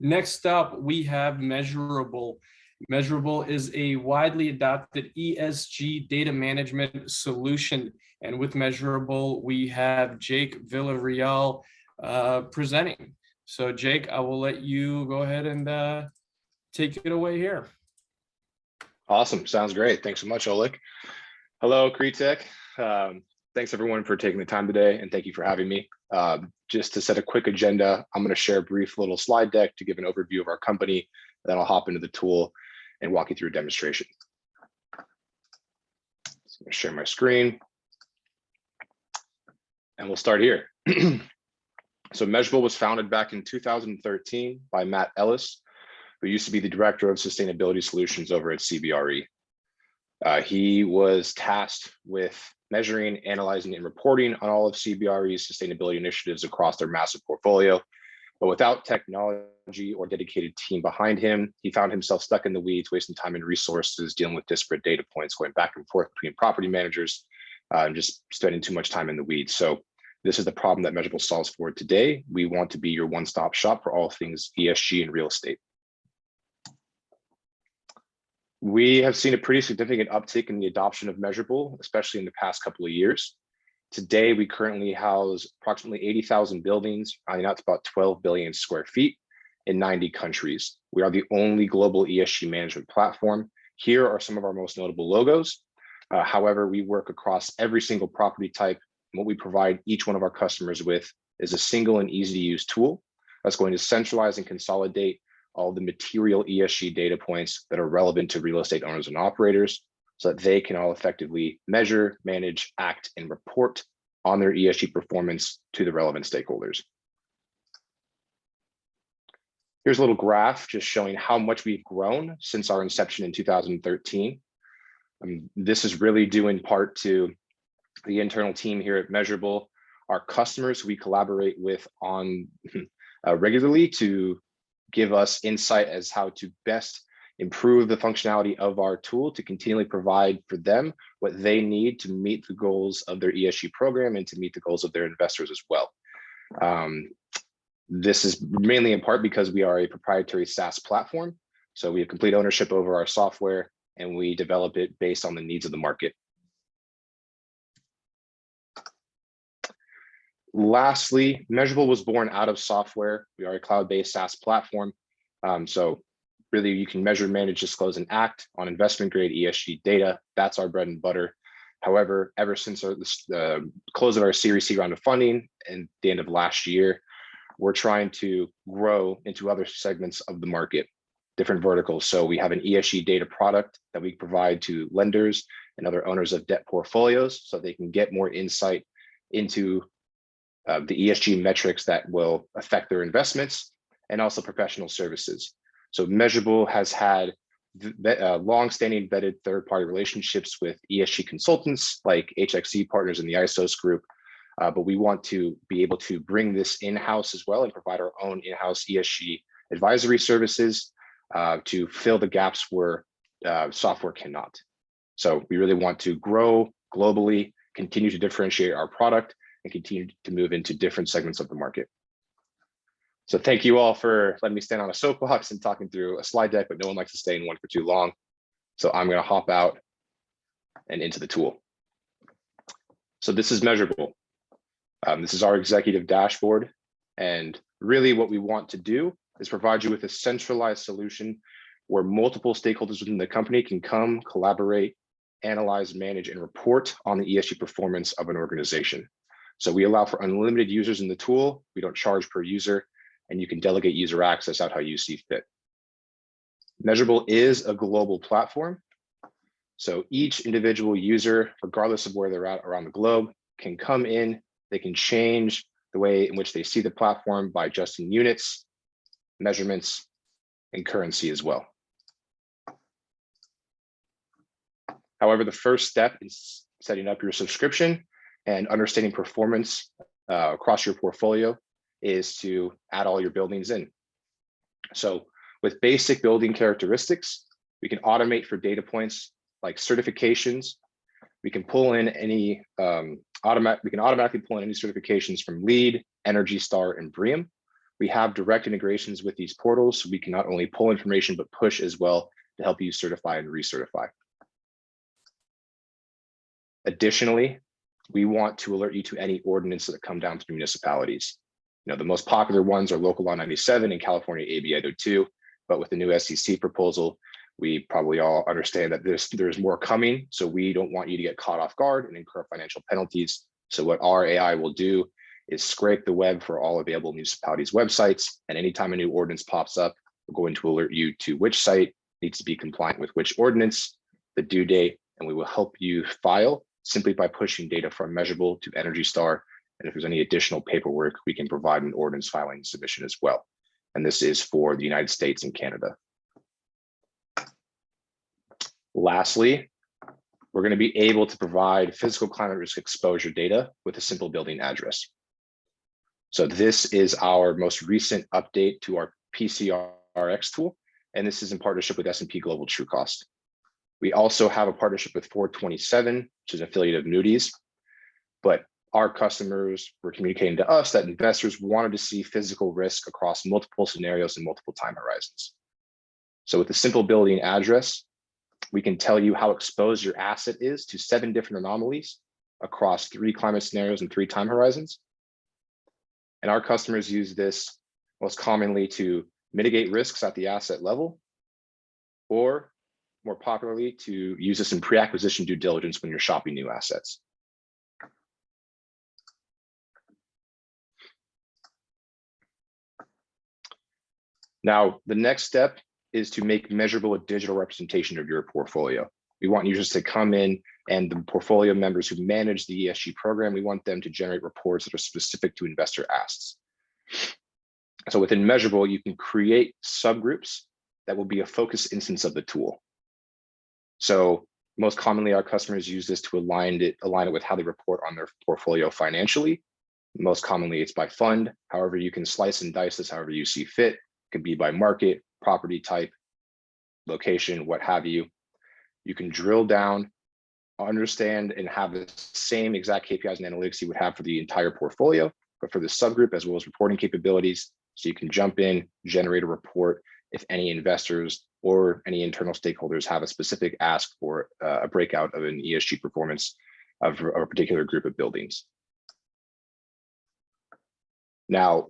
Next up, we have Measurabl. Measurabl is a widely adopted ESG data management solution. And with Measurabl, we have Jake Villarreal presenting. So Jake, I will let you go ahead and take it away here. Awesome, sounds great. Thanks so much, Oleg. Hello, Cretech. Thanks everyone for taking the time today, and thank you for having me. Just to set a quick agenda, I'm going to share a brief little slide deck to give an overview of our company, then I'll hop into the tool and walk you through a demonstration. So I'm going to share my screen, and we'll start here. So Measurabl was founded back in 2013 by Matt Ellis, who used to be the Director of Sustainability Solutions over at CBRE. He was tasked with measuring, analyzing, and reporting on all of CBRE's sustainability initiatives across their massive portfolio. But without technology or dedicated team behind him, he found himself stuck in the weeds, wasting time and resources, dealing with disparate data points, going back and forth between property managers, and just spending too much time in the weeds. So this is the problem that Measurabl solves for today. We want to be your one-stop shop for all things ESG and real estate. We have seen a pretty significant uptick in the adoption of Measurabl, especially in the past couple of years. Today, we currently house approximately 80,000 buildings, rounding out to about 12 billion square feet in 90 countries. We are the only global ESG management platform. Here are some of our most notable logos. However, we work across every single property type. And what we provide each one of our customers with is a single and easy to use tool that's going to centralize and consolidate all the material ESG data points that are relevant to real estate owners and operators so that they can all effectively measure, manage, act, and report on their ESG performance to the relevant stakeholders. Here's a little graph just showing how much we've grown since our inception in 2013. This is really due in part to the internal team here at Measurabl, our customers we collaborate with on regularly to give us insight as how to best improve the functionality of our tool to continually provide for them what they need to meet the goals of their ESG program and to meet the goals of their investors as well. This is mainly in part because we are a proprietary SaaS platform. So we have complete ownership over our software and we develop it based on the needs of the market. Lastly, Measurabl was born out of software. We are a cloud-based SaaS platform. So really you can measure, manage, disclose, and act on investment grade ESG data. That's our bread and butter. However, ever since the close of our Series C round of funding and the end of last year, we're trying to grow into other segments of the market, different verticals. So we have an ESG data product that we provide to lenders and other owners of debt portfolios so they can get more insight into the ESG metrics that will affect their investments, and also professional services. So Measurabl has had long-standing vetted third-party relationships with ESG consultants like HXC Partners in the ISOs group, but we want to be able to bring this in-house as well and provide our own in-house ESG advisory services to fill the gaps where software cannot. So we really want to grow globally, continue to differentiate our product, and continue to move into different segments of the market. So thank you all for letting me stand on a soapbox and talking through a slide deck, but no one likes to stay in one for too long. So I'm going to hop out and into the tool. So this is Measurabl. This is our executive dashboard. And really what we want to do is provide you with a centralized solution where multiple stakeholders within the company can come, collaborate, analyze, manage, and report on the ESG performance of an organization. So we allow for unlimited users in the tool. We don't charge per user, and you can delegate user access out how you see fit. Measurabl is a global platform. So each individual user, regardless of where they're at around the globe, can come in, they can change the way in which they see the platform by adjusting units, measurements, and currency as well. However, the first step is setting up your subscription and understanding performance across your portfolio is to add all your buildings in. So with basic building characteristics, we can automate for data points like certifications. We can pull in any automatically pull in any certifications from LEED, Energy Star, and BREEAM. We have direct integrations with these portals, so we can not only pull information, but push as well to help you certify and recertify. Additionally, we want to alert you to any ordinances that come down through municipalities. You know, the most popular ones are Local Law 97 and California AB 802, but with the new SEC proposal, we probably all understand that there's more coming, so we don't want you to get caught off guard and incur financial penalties. So what our AI will do is scrape the web for all available municipalities' websites, and anytime a new ordinance pops up, we're going to alert you to which site needs to be compliant with which ordinance, the due date, and we will help you file simply by pushing data from Measurabl to Energy Star. And if there's any additional paperwork, we can provide an ordinance filing submission as well. And this is for the United States and Canada. Lastly, we're going to be able to provide physical climate risk exposure data with a simple building address. So this is our most recent update to our PCRX tool, and this is in partnership with S&P Global TrueCost. We also have a partnership with 427, which is an affiliate of Moody's, but our customers were communicating to us that investors wanted to see physical risk across multiple scenarios and multiple time horizons. So with a simple building address, we can tell you how exposed your asset is to 7 different anomalies across 3 climate scenarios and 3 time horizons. And our customers use this most commonly to mitigate risks at the asset level, or more popularly, to use this in pre-acquisition due diligence when you're shopping new assets. Now, the next step is to make Measurabl a digital representation of your portfolio. We want users to come in, and the portfolio members who manage the ESG program, we want them to generate reports that are specific to investor asks. So within Measurabl, you can create subgroups that will be a focus instance of the tool. So most commonly, our customers use this to align it with how they report on their portfolio financially. Most commonly, it's by fund. However, you can slice and dice this however you see fit. It could be by market, property type, location, what have you. You can drill down, understand, and have the same exact KPIs and analytics you would have for the entire portfolio, but for the subgroup as well as reporting capabilities. So you can jump in, generate a report if any investors or any internal stakeholders have a specific ask for a breakout of an ESG performance of a particular group of buildings. Now,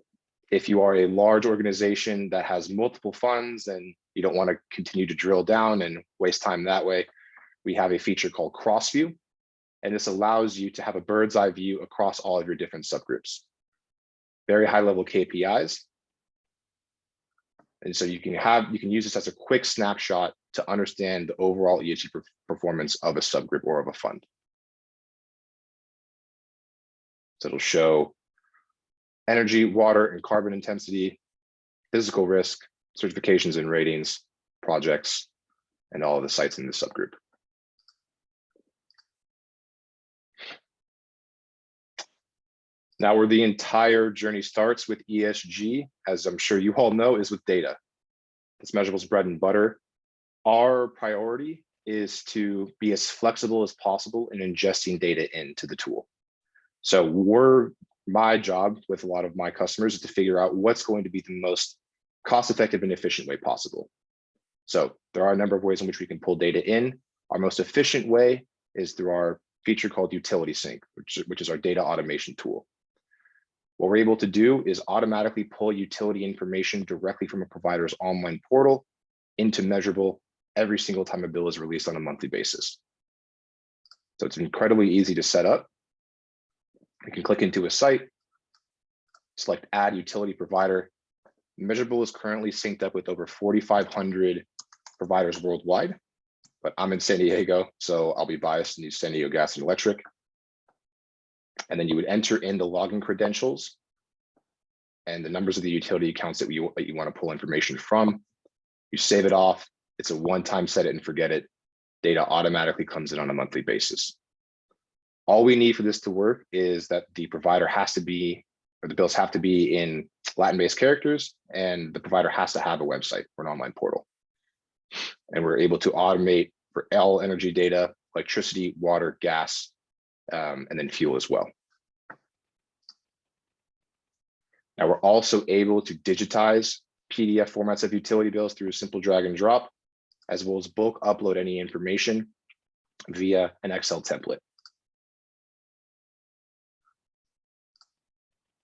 if you are a large organization that has multiple funds and you don't want to continue to drill down and waste time that way, we have a feature called Crossview, and this allows you to have a bird's eye view across all of your different subgroups. Very high level KPIs. And so you can use this as a quick snapshot to understand the overall ESG performance of a subgroup or of a fund. So it'll show energy, water, and carbon intensity, physical risk, certifications and ratings, projects, and all of the sites in the subgroup. Now, where the entire journey starts with ESG, as I'm sure you all know, is with data. It's Measurabl's bread and butter. Our priority is to be as flexible as possible in ingesting data into the tool. So my job with a lot of my customers is to figure out what's going to be the most cost-effective and efficient way possible. So there are a number of ways in which we can pull data in. Our most efficient way is through our feature called Utility Sync, which is our data automation tool. What we're able to do is automatically pull utility information directly from a provider's online portal into Measurabl every single time a bill is released on a monthly basis. So it's incredibly easy to set up. You can click into a site, select Add Utility Provider. Measurabl is currently synced up with over 4,500 providers worldwide, but I'm in San Diego, so I'll be biased and use San Diego Gas and Electric. And then you would enter in the login credentials and the numbers of the utility accounts that you want to pull information from. You save it off. It's a one-time set it and forget it. Data automatically comes in on a monthly basis. All we need for this to work is that the provider has to be, or the bills have to be in Latin-based characters, and the provider has to have a website or an online portal. And we're able to automate for all energy data, electricity, water, gas, and then fuel as well. Now we're also able to digitize PDF formats of utility bills through a simple drag and drop, as well as bulk upload any information via an Excel template.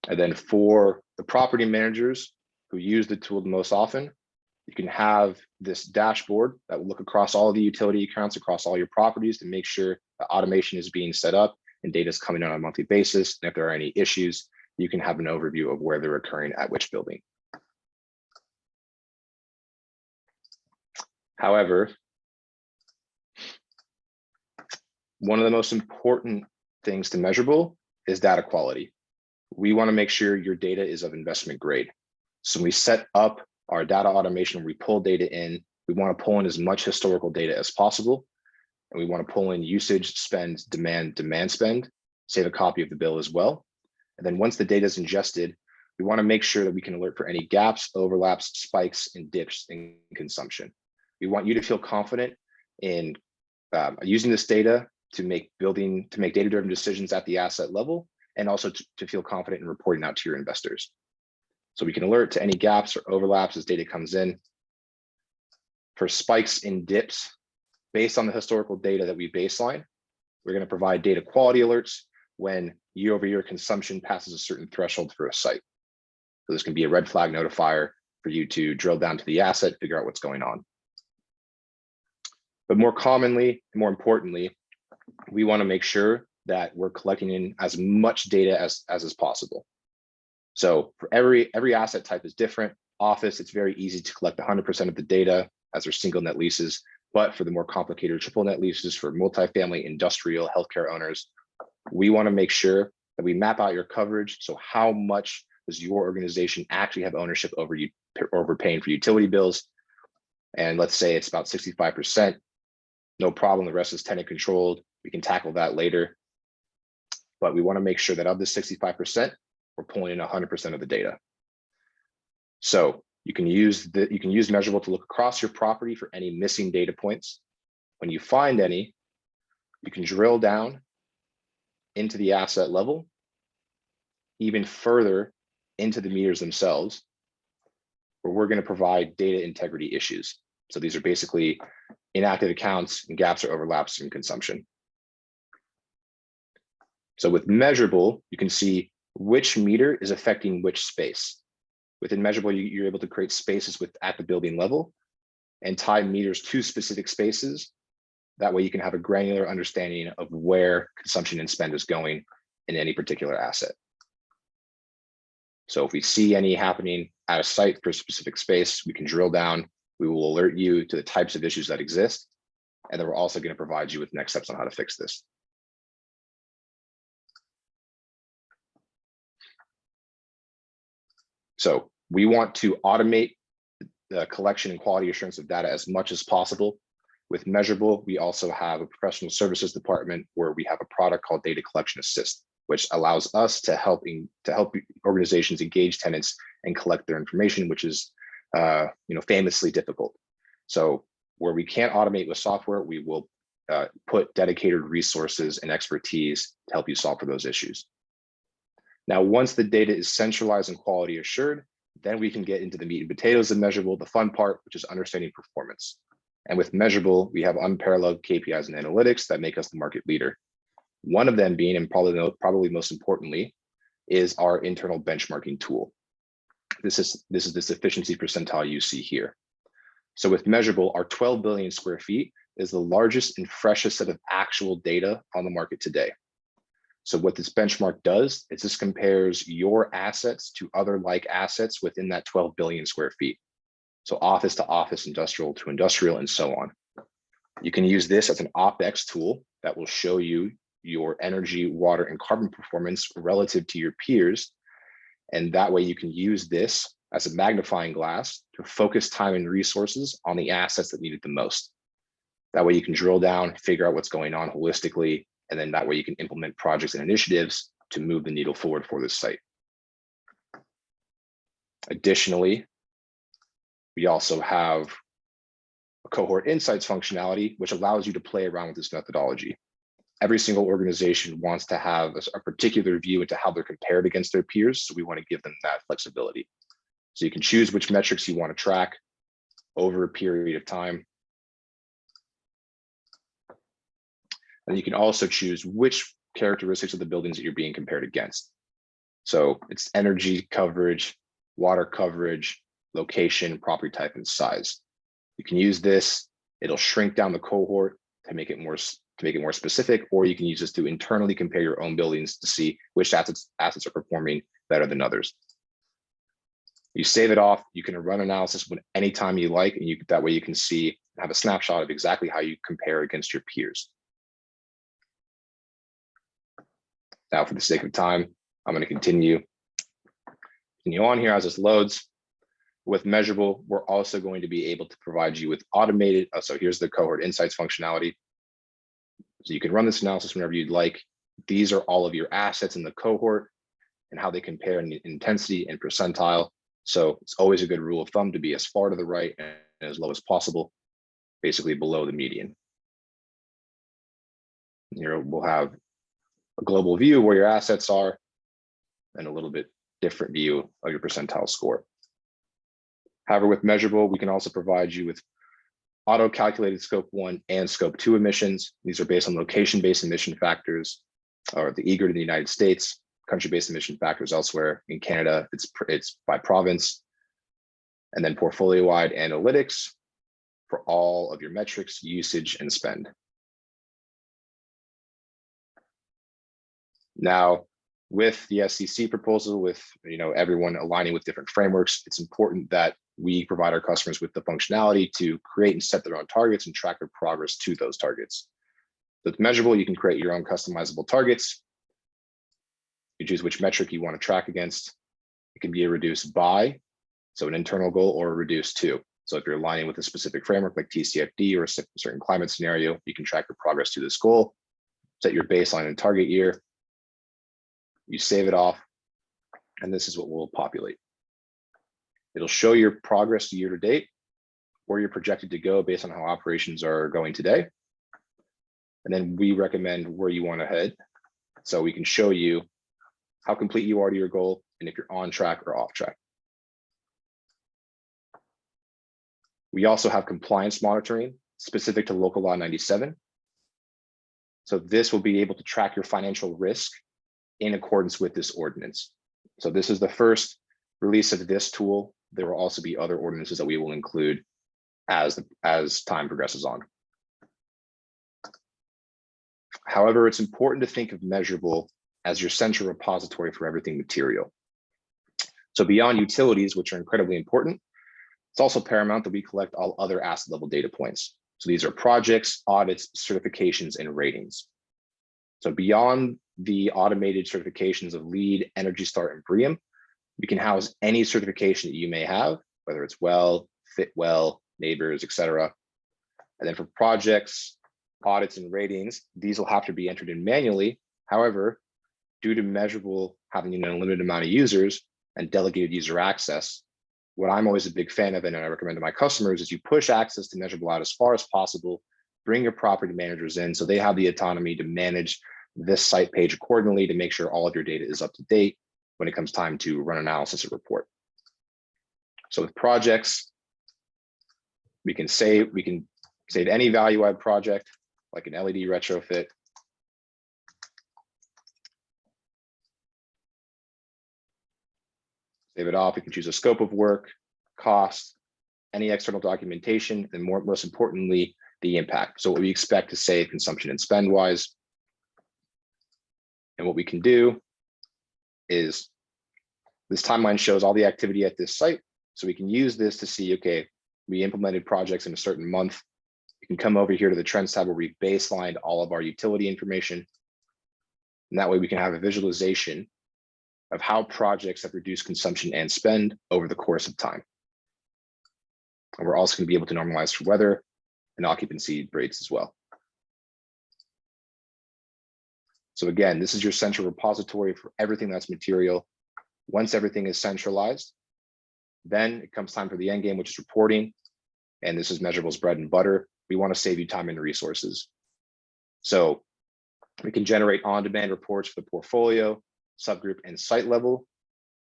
And then for the property managers who use the tool the most often, you can have this dashboard that will look across all of the utility accounts across all your properties to make sure that automation is being set up and data is coming in on a monthly basis. And if there are any issues, you can have an overview of where they're occurring at which building. However, one of the most important things to Measurabl is data quality. We want to make sure your data is of investment grade. So when we set up our data automation, we pull data in, we want to pull in as much historical data as possible. And we want to pull in usage, spend, demand spend, save a copy of the bill as well. And then once the data is ingested, we want to make sure that we can alert for any gaps, overlaps, spikes, and dips in consumption. We want you to feel confident in using this data to make data-driven decisions at the asset level, and also to feel confident in reporting out to your investors. So we can alert to any gaps or overlaps as data comes in. For spikes and dips, based on the historical data that we baseline, we're going to provide data quality alerts when year-over-year consumption passes a certain threshold for a site. So this can be a red flag notifier for you to drill down to the asset, figure out what's going on. But more commonly, and more importantly, we want to make sure that we're collecting in as much data as is possible. So for every asset type is different. Office, it's very easy to collect 100% of the data as they're single net leases. But for the more complicated triple net leases, for multifamily, industrial, healthcare owners, we want to make sure that we map out your coverage. So how much does your organization actually have ownership over paying for utility bills? And let's say it's about 65%. No problem. The rest is tenant controlled. We can tackle that later. But we want to make sure that of the 65%, we're pulling in 100% of the data. So you can use Measurabl to look across your property for any missing data points. When you find any, you can drill down into the asset level, even further into the meters themselves, where we're going to provide data integrity issues. So these are basically inactive accounts and gaps or overlaps in consumption. So with Measurabl, you can see which meter is affecting which space. Within Measurabl, you're able to create spaces at the building level and tie meters to specific spaces. That way you can have a granular understanding of where consumption and spend is going in any particular asset. So if we see any happening at a site for a specific space, we can drill down. We will alert you to the types of issues that exist. And then we're also going to provide you with next steps on how to fix this. So we want to automate the collection and quality assurance of data as much as possible. With Measurabl, we also have a professional services department where we have a product called Data Collection Assist, which allows us to help organizations engage tenants and collect their information, which is famously difficult. So where we can't automate with software, we will put dedicated resources and expertise to help you solve for those issues. Now, once the data is centralized and quality assured, then we can get into the meat and potatoes of Measurabl, the fun part, which is understanding performance. And with Measurabl, we have unparalleled KPIs and analytics that make us the market leader. One of them being, and probably most importantly, is our internal benchmarking tool. This is this efficiency percentile you see here. So with Measurabl, our 12 billion square feet is the largest and freshest set of actual data on the market today. So what this benchmark does is this compares your assets to other like assets within that 12 billion square feet. So office to office, industrial to industrial, and so on. You can use this as an OpEx tool that will show you your energy, water, and carbon performance relative to your peers. And that way you can use this as a magnifying glass to focus time and resources on the assets that need it the most. That way you can drill down, figure out what's going on holistically, and then that way you can implement projects and initiatives to move the needle forward for this site. Additionally, we also have a cohort insights functionality, which allows you to play around with this methodology. every single organization wants to have a particular view into how they're compared against their peers. So we want to give them that flexibility. So you can choose which metrics you want to track over a period of time. And you can also choose which characteristics of the buildings that you're being compared against. So it's energy coverage, water coverage, location, property type, and size. You can use this. It'll shrink down the cohort to make it more specific, or you can use this to internally compare your own buildings to see which assets are performing better than others. You save it off. You can run analysis anytime you like, and that way you can see, have a snapshot of exactly how you compare against your peers. Now, for the sake of time, I'm going to continue on here as this loads. With Measurabl, we're also going to be able to provide you with automated, so here's the cohort insights functionality. So you can run this analysis whenever you'd like. These are all of your assets in the cohort and how they compare in intensity and percentile. So it's always a good rule of thumb to be as far to the right and as low as possible, basically below the median. Here we'll have a global view where your assets are and a little bit different view of your percentile score. However, with Measurabl, we can also provide you with auto-calculated scope 1 and scope 2 emissions. These are based on location-based emission factors, or the EGRT in the United States, country-based emission factors elsewhere. In Canada, it's by province. And then portfolio-wide analytics for all of your metrics, usage, and spend. Now, with the SEC proposal, with everyone aligning with different frameworks, it's important that we provide our customers with the functionality to create and set their own targets and track their progress to those targets. With Measurabl, you can create your own customizable targets. You choose which metric you want to track against. It can be a reduce by, so an internal goal, or a reduce to. So if you're aligning with a specific framework like TCFD or a certain climate scenario, you can track your progress to this goal, set your baseline and target year. You save it off, and this is what will populate. It'll show your progress year to date, where you're projected to go based on how operations are going today. And then we recommend where you want to head. So we can show you how complete you are to your goal and if you're on track or off track. We also have compliance monitoring specific to Local Law 97. So this will be able to track your financial risk in accordance with this ordinance. So this is the first release of this tool. There will also be other ordinances that we will include as time progresses on. However, it's important to think of Measurabl as your central repository for everything material. So beyond utilities, which are incredibly important, it's also paramount that we collect all other asset level data points. So these are projects, audits, certifications, and ratings. So beyond the automated certifications of LEED, Energy Star, and BREEAM, we can house any certification that you may have, whether it's WELL, Fitwell, Neighbors, etc. And then for projects, audits, and ratings, these will have to be entered in manually. However, due to Measurabl having an unlimited amount of users and delegated user access, what I'm always a big fan of and I recommend to my customers is you push access to Measurabl out as far as possible, bring your property managers in so they have the autonomy to manage this site page accordingly to make sure all of your data is up to date when it comes time to run analysis or report. So with projects, we can save any value add project like an LED retrofit. Save it off. We can choose a scope of work, cost, any external documentation, and most importantly, the impact. So what we expect to save consumption and spend wise. And what we can do is this timeline shows all the activity at this site. So we can use this to see, okay, we implemented projects in a certain month. We can come over here to the trends tab where we've baselined all of our utility information. And that way we can have a visualization of how projects have reduced consumption and spend over the course of time. And we're also going to be able to normalize for weather and occupancy rates as well. So again, this is your central repository for everything that's material. Once everything is centralized, then it comes time for the end game, which is reporting. And this is Measurabl's bread and butter. We want to save you time and resources. So We can generate on-demand reports for the portfolio, subgroup, and site level.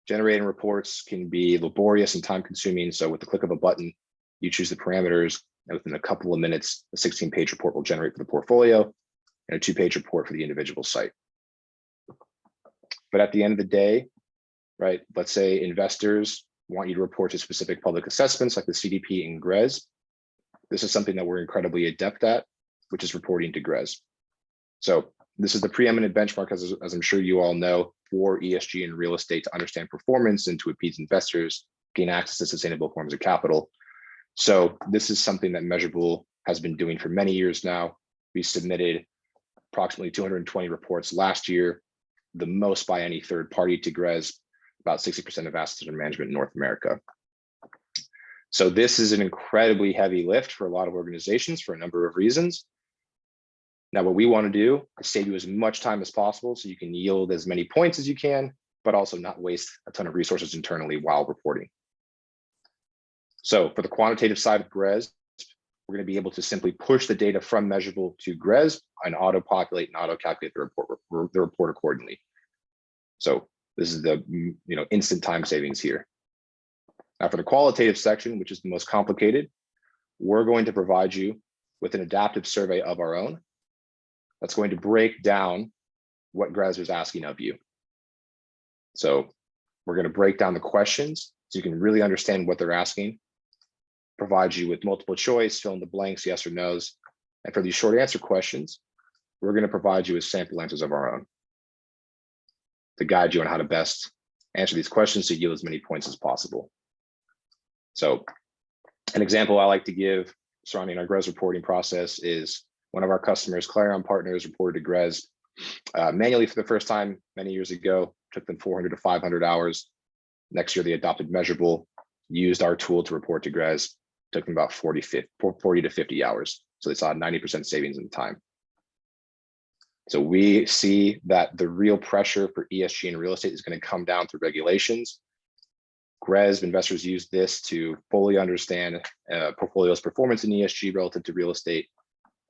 Generating reports can be laborious and time-consuming. So with the click of a button, you choose the parameters, and within a couple of minutes, a 16-page report will generate for the portfolio and a 2-page report for the individual site. But at the end of the day, right, let's say investors want you to report to specific public assessments like the CDP and GRES. This is something that we're incredibly adept at, which is reporting to GRES. So this is the preeminent benchmark, as I'm sure you all know, for ESG and real estate to understand performance and to appease investors, gain access to sustainable forms of capital. So this is something that Measurabl has been doing for many years now. We submitted approximately 220 reports last year, the most by any third party to GRES, about 60% of assets under management in North America. So this is an incredibly heavy lift for a lot of organizations for a number of reasons. Now, what we want to do is save you as much time as possible so you can yield as many points as you can, but also not waste a ton of resources internally while reporting. So for the quantitative side of GRES, we're going to be able to simply push the data from Measurabl to GRES and auto-populate and auto-calculate the report accordingly. So this is the instant time savings here. Now for the qualitative section, which is the most complicated, we're going to provide you with an adaptive survey of our own that's going to break down what GRES is asking of you. So we're going to break down the questions so you can really understand what they're asking, provide you with multiple choice, fill in the blanks, yes or no's. And for these short answer questions, we're going to provide you with sample answers of our own to guide you on how to best answer these questions to yield as many points as possible. So an example I like to give surrounding our GRES reporting process is one of our customers, Clarion Partners, reported to GRES manually for the first time many years ago, took them 400 to 500 hours. Next year, they adopted Measurabl, used our tool to report to GRES, took them about 40 to 50 hours. So they saw a 90% savings in time. So we see that the real pressure for ESG in real estate is going to come down through regulations. GRES investors use this to fully understand portfolio's performance in ESG relative to real estate.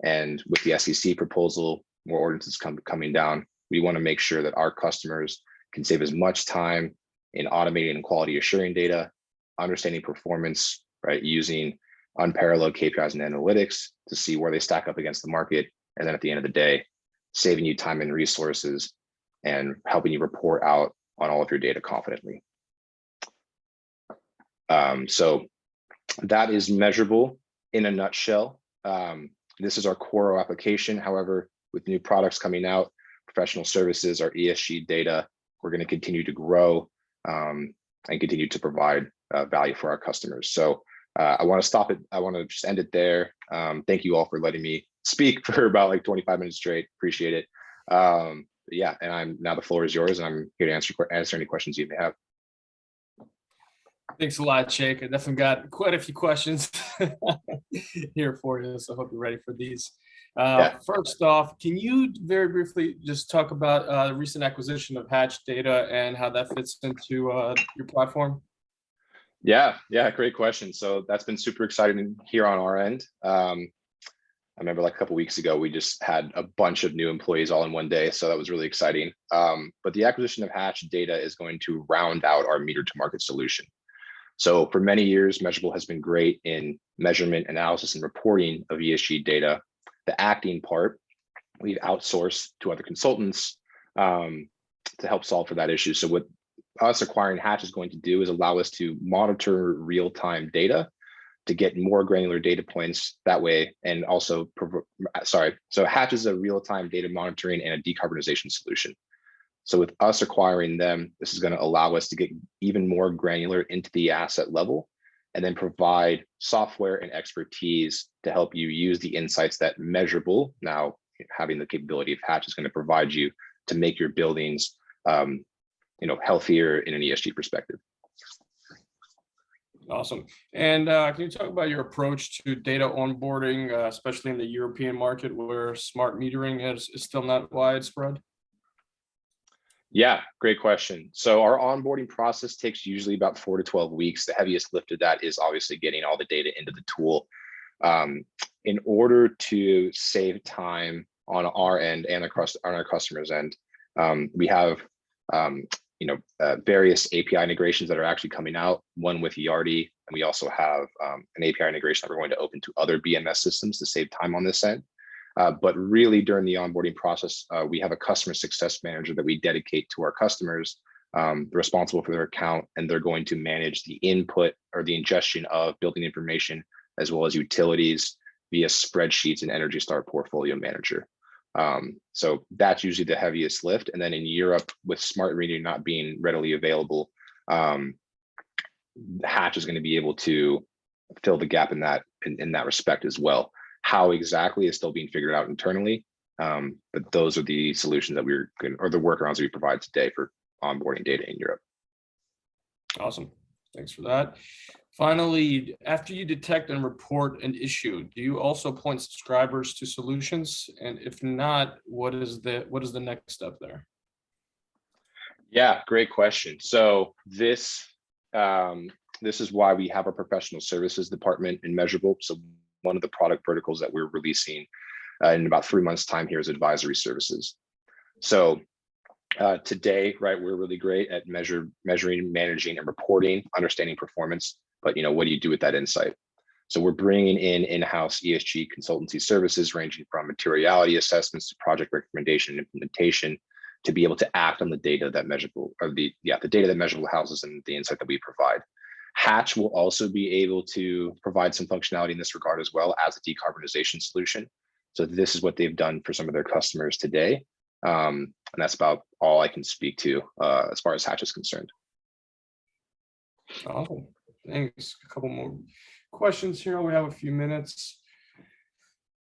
And with the SEC proposal, more ordinances coming down, we want to make sure that our customers can save as much time in automating and quality assuring data, understanding performance, right, using unparalleled KPIs and analytics to see where they stack up against the market. And then at the end of the day, saving you time and resources and helping you report out on all of your data confidently. So that is Measurabl in a nutshell. This is our core application. However, with new products coming out, professional services, our ESG data, we're going to continue to grow and continue to provide value for our customers. So I want to stop it. I want to just end it there. Thank you all for letting me speak for about like 25 minutes straight. Appreciate it. Yeah, and now the floor is yours, and I'm here to answer any questions you may have. Thanks a lot, Jake. I definitely got quite a few questions here for you, so I hope you're ready for these. Yeah. First off, can you very briefly just talk about the recent acquisition of Hatch Data and how that fits into your platform? Yeah, great question. So that's been super exciting here on our end. I remember like a couple of weeks ago, we just had a bunch of new employees all in one day. So that was really exciting. But the acquisition of Hatch Data is going to round out our meter to market solution. So for many years, Measurabl has been great in measurement, analysis, and reporting of ESG data. The acting part, we've outsourced to other consultants to help solve for that issue. So what us acquiring Hatch is going to do is allow us to monitor real-time data to get more granular data points that way. And also, so Hatch is a real-time data monitoring and a decarbonization solution. So with us acquiring them, this is going to allow us to get even more granular into the asset level and then provide software and expertise to help you use the insights that Measurabl, now having the capability of Hatch, is going to provide you to make your buildings healthier in an ESG perspective. Awesome. And can you talk about your approach to data onboarding, especially in the European market where smart metering is still not widespread? Yeah, great question. So our onboarding process takes usually about 4 to 12 weeks. The heaviest lift of that is obviously getting all the data into the tool. In order to save time on our end and across on our customers' end. We have various API integrations that are actually coming out, one with Yardi, and we also have an API integration that we're going to open to other BMS systems to save time on this end. But really during the onboarding process, we have a customer success manager that we dedicate to our customers, responsible for their account, and they're going to manage the input or the ingestion of building information as well as utilities via spreadsheets and Energy Star Portfolio Manager. So that's usually the heaviest lift. And then in Europe, with smart reading not being readily available, Hatch is going to be able to fill the gap in that respect as well. How exactly is still being figured out internally, but those are the solutions that or the workarounds that we provide today for onboarding data in Europe. Awesome, thanks for that. Finally, after you detect and report an issue, do you also point subscribers to solutions? And if not, what is the next step there? Yeah, great question. So this is why we have a professional services department in Measurabl. So one of the product verticals that we're releasing in about 3 months' time here is advisory services. So today, right, we're really great at measuring, managing, and reporting, understanding performance. But what do you do with that insight? So we're bringing in-house ESG consultancy services ranging from materiality assessments to project recommendation and implementation to be able to act on the data that Measurabl, or the data that Measurabl houses and the insight that we provide. Hatch will also be able to provide some functionality in this regard as well as a decarbonization solution. So this is what they've done for some of their customers today. And that's about all I can speak to as far as Hatch is concerned. Awesome. Thanks. A couple more questions here. We have a few minutes.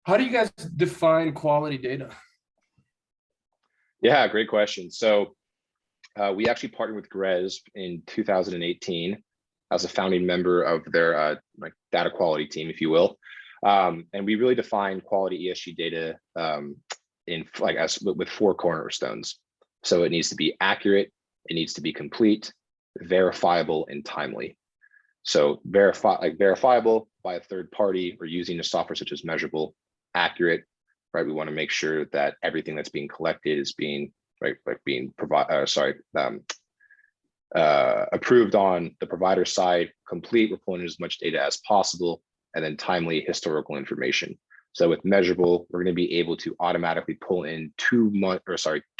How do you guys define quality data? Yeah, great question. So we actually partnered with GRES in 2018 as a founding member of their data quality team, if you will. And we really define quality ESG data with 4 cornerstones. So it needs to be accurate, it needs to be complete, verifiable, and timely. So verifiable by a third party or using a software such as Measurabl. Accurate, right? We want to make sure that everything that's being collected is being approved on the provider side. Complete, we're pulling in as much data as possible, and then timely historical information. So with Measurabl, we're going to be able to automatically pull in 2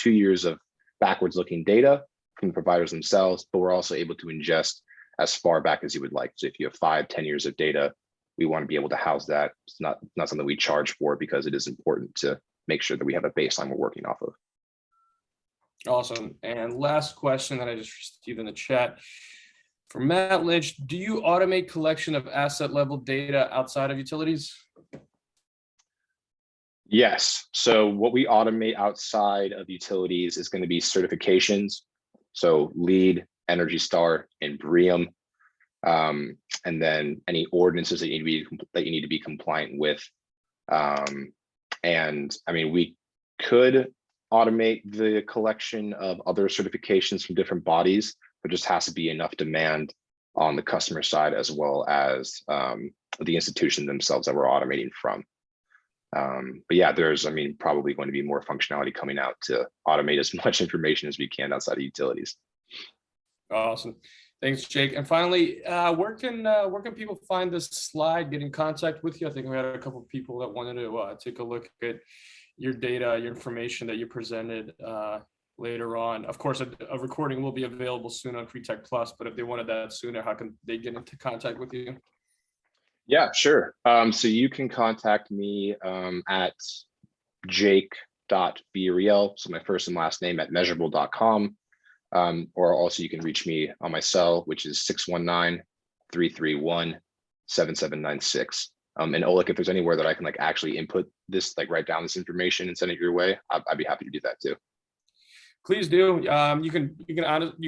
years of backwards looking data from the providers themselves, but we're also able to ingest as far back as you would like. So if you have 5-10 years of data, we want to be able to house that. It's not something we charge for because it is important to make sure that we have a baseline we're working off of. Awesome. And last question that I just received in the chat from Matt Lynch: do you automate collection of asset level data outside of utilities? Yes. So what we automate outside of utilities is going to be certifications. So LEED, Energy Star, and BREEAM. And then any ordinances that you need to be compliant with. And I mean, we could automate the collection of other certifications from different bodies, but just has to be enough demand on the customer side as well as the institution themselves that we're automating from. But yeah, there's, probably going to be more functionality coming out to automate as much information as we can outside of utilities. Awesome. Thanks, Jake. And finally, where can people find this slide, get in contact with you? I think we had a couple of people that wanted to take a look at your data, your information that you presented later on. Of course, a recording will be available soon on CreTech Plus, but if they wanted that sooner, how can they get into contact with you? Yeah, sure. So you can contact me at jake.villarreal, so my first and last name, at measurabl.com. Or also you can reach me on my cell, which is 619-331-7796. And Oleg, if there's anywhere that I can actually input this, write down this information and send it your way, I'd be happy to do that too. Please do. You can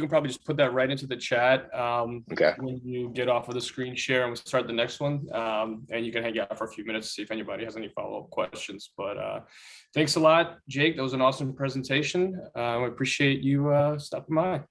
probably just put that right into the chat okay. when you get off of the screen share and we'll start the next one. And you can hang out for a few minutes to see if anybody has any follow-up questions. But thanks a lot, Jake. That was an awesome presentation. I appreciate you stopping by.